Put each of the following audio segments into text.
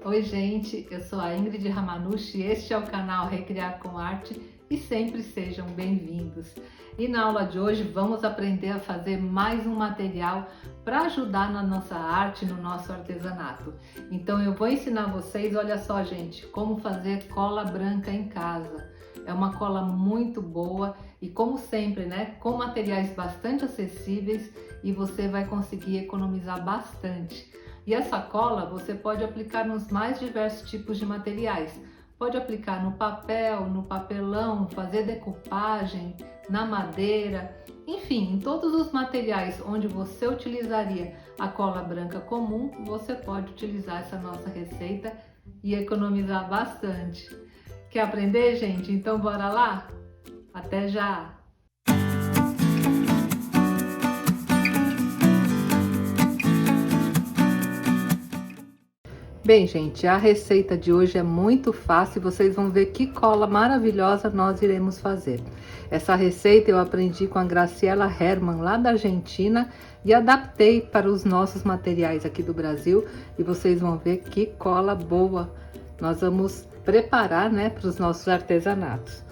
Oi gente, eu sou a Ingrid Ramanushi e este é o canal Recriar com Arte e sempre sejam bem-vindos. E na aula de hoje vamos aprender a fazer mais um material para ajudar na nossa arte, no nosso artesanato. Então eu vou ensinar vocês, olha só gente, como fazer cola branca em casa. É uma cola muito boa e como sempre, né, com materiais bastante acessíveis e você vai conseguir economizar bastante. E essa cola você pode aplicar nos mais diversos tipos de materiais. Pode aplicar no papel, no papelão, fazer decupagem, na madeira, enfim, em todos os materiais onde você utilizaria a cola branca comum, você pode utilizar essa nossa receita e economizar bastante. Quer aprender, gente? Então bora lá? Até já! Bem, gente, a receita de hoje é muito fácil, vocês vão ver que cola maravilhosa nós iremos fazer. Essa receita eu aprendi com a Graciela Herman, lá da Argentina, e adaptei para os nossos materiais aqui do Brasil, e vocês vão ver que cola boa nós vamos preparar, né, para os nossos artesanatos.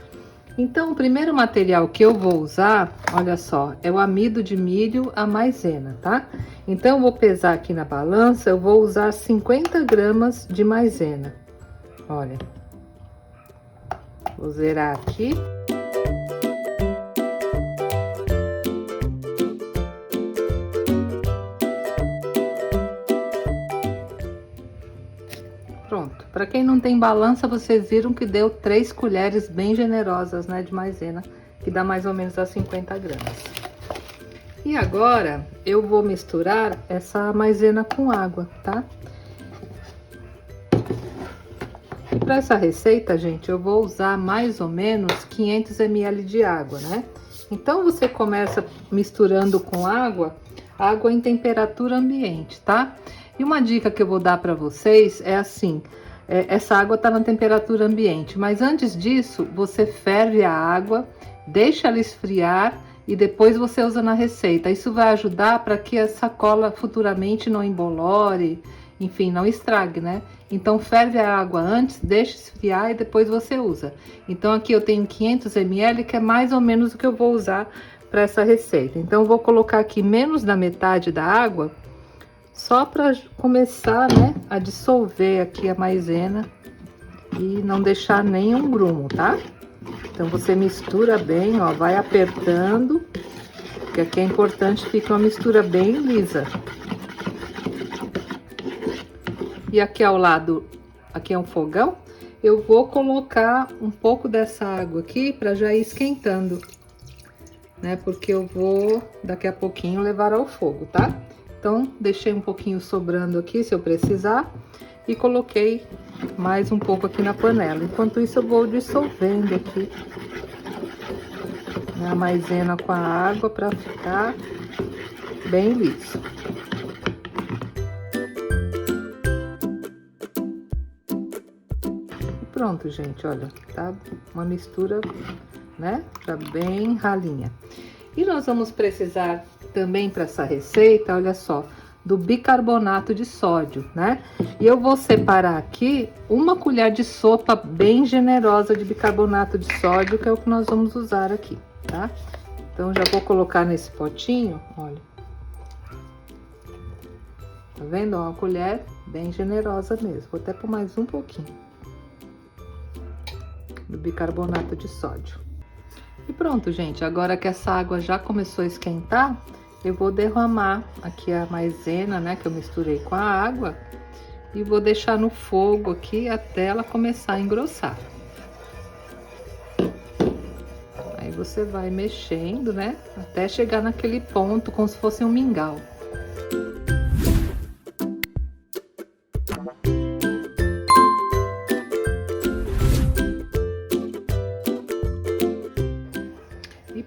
Então, o primeiro material que eu vou usar, olha só, é o amido de milho à maisena, tá? Então, eu vou pesar aqui na balança, eu vou usar 50 gramas de maisena. Olha. Vou zerar aqui. Pronto, para quem não tem balança, vocês viram que deu 3 colheres bem generosas, né, de maisena, que dá mais ou menos a 50 gramas. E agora, eu vou misturar essa maisena com água, tá? E para essa receita, gente, eu vou usar mais ou menos 500 ml de água, né? Então, você começa misturando com água em temperatura ambiente, tá? E uma dica que eu vou dar para vocês é assim, essa água tá na temperatura ambiente, mas antes disso, você ferve a água, deixa ela esfriar e depois você usa na receita. Isso vai ajudar para que essa cola futuramente não embolore, enfim, não estrague, né? Então, ferve a água antes, deixa esfriar e depois você usa. Então, aqui eu tenho 500 ml, que é mais ou menos o que eu vou usar para essa receita. Então, eu vou colocar aqui menos da metade da água, só para começar, né, a dissolver aqui a maisena e não deixar nenhum grumo, tá? Então, você mistura bem, ó, vai apertando, porque aqui é importante que fique uma mistura bem lisa. E aqui ao lado, aqui é um fogão, eu vou colocar um pouco dessa água aqui para já ir esquentando, né? Porque eu vou, daqui a pouquinho, levar ao fogo, tá? Então, deixei um pouquinho sobrando aqui, se eu precisar, e coloquei mais um pouco aqui na panela. Enquanto isso, eu vou dissolvendo aqui a maisena com a água para ficar bem liso. E pronto, gente, olha, tá uma mistura, né, já bem ralinha. E nós vamos precisar também para essa receita, olha só, do bicarbonato de sódio, né? E eu vou separar aqui uma colher de sopa bem generosa de bicarbonato de sódio, que é o que nós vamos usar aqui, tá? Então, já vou colocar nesse potinho, olha. Tá vendo? Uma colher bem generosa mesmo. Vou até pôr mais um pouquinho do bicarbonato de sódio. E pronto, gente, agora que essa água já começou a esquentar, eu vou derramar aqui a maisena, né, que eu misturei com a água, e vou deixar no fogo aqui até ela começar a engrossar. Aí você vai mexendo, né, até chegar naquele ponto, como se fosse um mingau.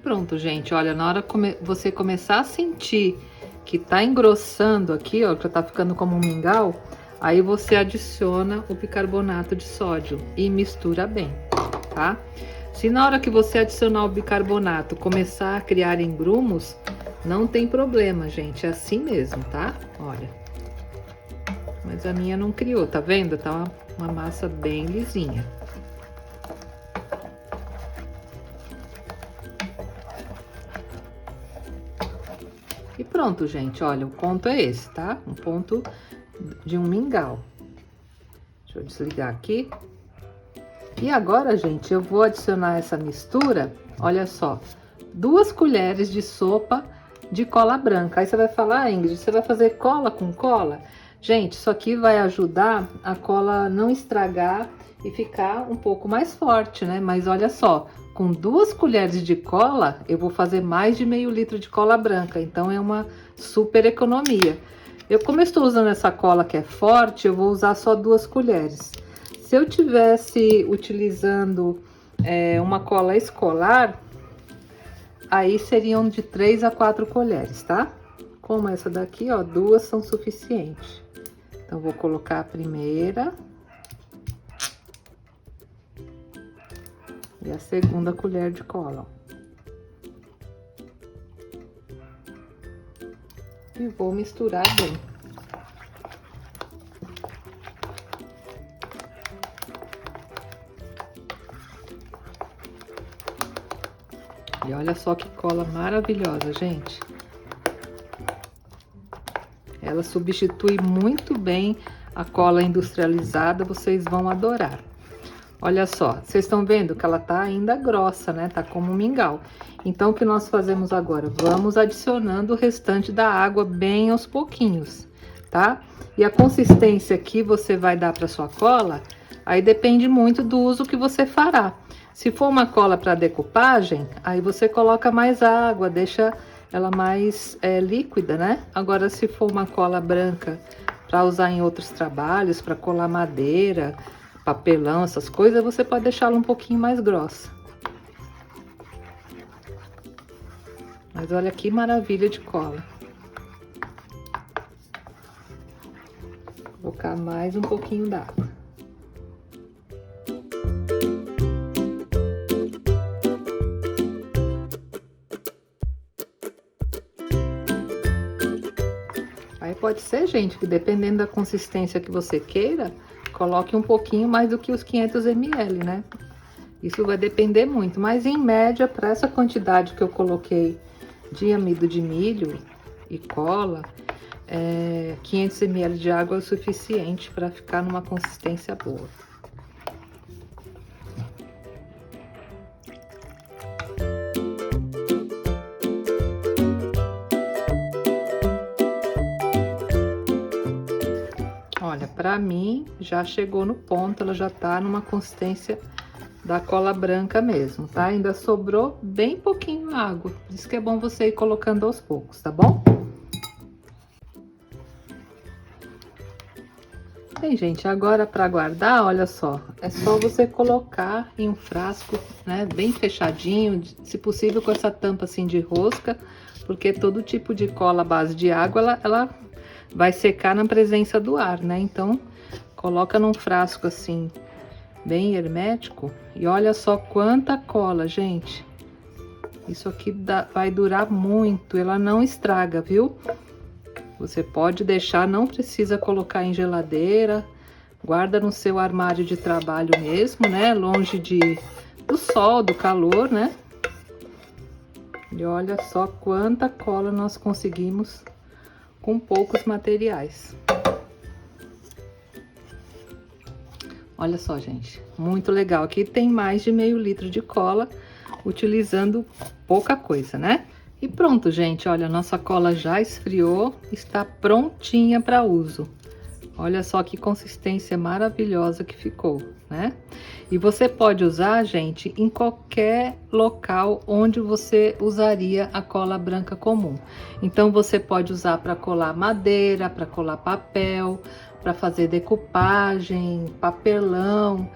Pronto, gente, olha, na hora que você começar a sentir que tá engrossando aqui, ó, que tá ficando como um mingau, aí você adiciona o bicarbonato de sódio e mistura bem, tá? Se na hora que você adicionar o bicarbonato começar a criar grumos, não tem problema, gente, é assim mesmo, tá? Olha. Mas a minha não criou, tá vendo? Tá uma massa bem lisinha. E pronto, gente, olha, o ponto é esse, tá? Um ponto de um mingau. Deixa eu desligar aqui. E agora, gente, eu vou adicionar essa mistura, olha só, 2 colheres de sopa de cola branca. Aí você vai falar, ah, Ingrid, você vai fazer cola com cola? Gente, isso aqui vai ajudar a cola não estragar e ficar um pouco mais forte, né? Mas olha só, com 2 colheres de cola, eu vou fazer mais de meio litro de cola branca, então é uma super economia. Como eu estou usando essa cola que é forte, eu vou usar só 2 colheres. Se eu tivesse utilizando uma cola escolar, aí seriam de 3 a 4 colheres, tá? Como essa daqui, ó, 2 são suficientes. Então, vou colocar a primeira e a segunda colher de cola, ó. E vou misturar bem. E olha só que cola maravilhosa, gente. Ela substitui muito bem a cola industrializada, vocês vão adorar. Olha só, vocês estão vendo que ela tá ainda grossa, né? Tá como um mingau. Então, o que nós fazemos agora? Vamos adicionando o restante da água bem aos pouquinhos, tá? E a consistência que você vai dar para sua cola, aí depende muito do uso que você fará. Se for uma cola para decupagem, aí você coloca mais água, deixa ela mais líquida, né? Agora, se for uma cola branca para usar em outros trabalhos, para colar madeira, papelão, essas coisas, você pode deixá-la um pouquinho mais grossa. Mas olha que maravilha de cola. Vou colocar mais um pouquinho d'água. Aí pode ser, gente, que dependendo da consistência que você queira, coloque um pouquinho mais do que os 500 ml, né? Isso vai depender muito, mas em média, para essa quantidade que eu coloquei de amido de milho e cola, 500 ml de água é o suficiente para ficar numa consistência boa. Olha, para mim já chegou no ponto, ela já tá numa consistência da cola branca mesmo, tá? Ainda sobrou bem pouquinho água, por isso que é bom você ir colocando aos poucos, tá bom? Bem, gente, agora para guardar, olha só, é só você colocar em um frasco, né, bem fechadinho, se possível com essa tampa assim de rosca, porque todo tipo de cola à base de água, ela vai secar na presença do ar, né? Então, coloca num frasco assim, bem hermético, e olha só quanta cola, gente. Isso aqui vai durar muito, ela não estraga, viu? Você pode deixar, não precisa colocar em geladeira, guarda no seu armário de trabalho mesmo, né? Longe do sol, do calor, né? E olha só quanta cola nós conseguimos com poucos materiais. Olha só, gente, muito legal. Aqui tem mais de meio litro de cola, utilizando pouca coisa, né? E pronto, gente, olha, nossa cola já esfriou, está prontinha para uso. Olha só que consistência maravilhosa que ficou, né? E você pode usar, gente, em qualquer local onde você usaria a cola branca comum. Então, você pode usar para colar madeira, para colar papel, para fazer decupagem, papelão,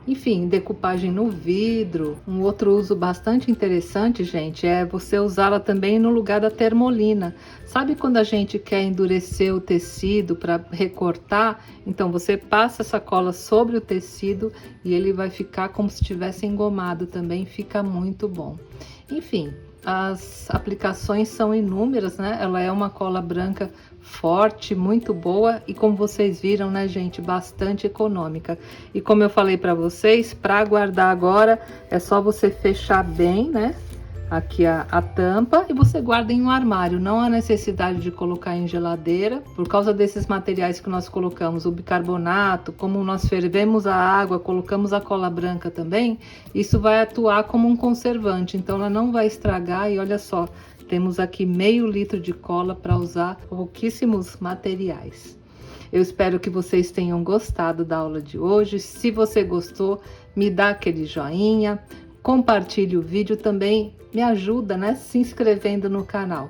enfim, decupagem no vidro. Um outro uso bastante interessante, gente, é você usá-la também no lugar da termolina. Sabe quando a gente quer endurecer o tecido para recortar? Então, você passa essa cola sobre o tecido e ele vai ficar como se tivesse engomado também, fica muito bom. Enfim, as aplicações são inúmeras, né? Ela é uma cola branca forte, muito boa e, como vocês viram, né, gente, bastante econômica. E como eu falei para vocês, para guardar agora é só você fechar bem, né? Aqui a tampa e você guarda em um armário, não há necessidade de colocar em geladeira, por causa desses materiais que nós colocamos, o bicarbonato, como nós fervemos a água, colocamos a cola branca também, isso vai atuar como um conservante, então ela não vai estragar. E olha só, temos aqui meio litro de cola para usar pouquíssimos materiais. Eu espero que vocês tenham gostado da aula de hoje. Se você gostou, me dá aquele joinha, compartilhe o vídeo também, me ajuda, né, se inscrevendo no canal.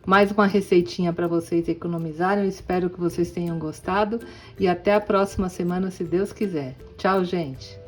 Mais uma receitinha para vocês economizarem. Eu espero que vocês tenham gostado e até a próxima semana, se Deus quiser. Tchau, gente!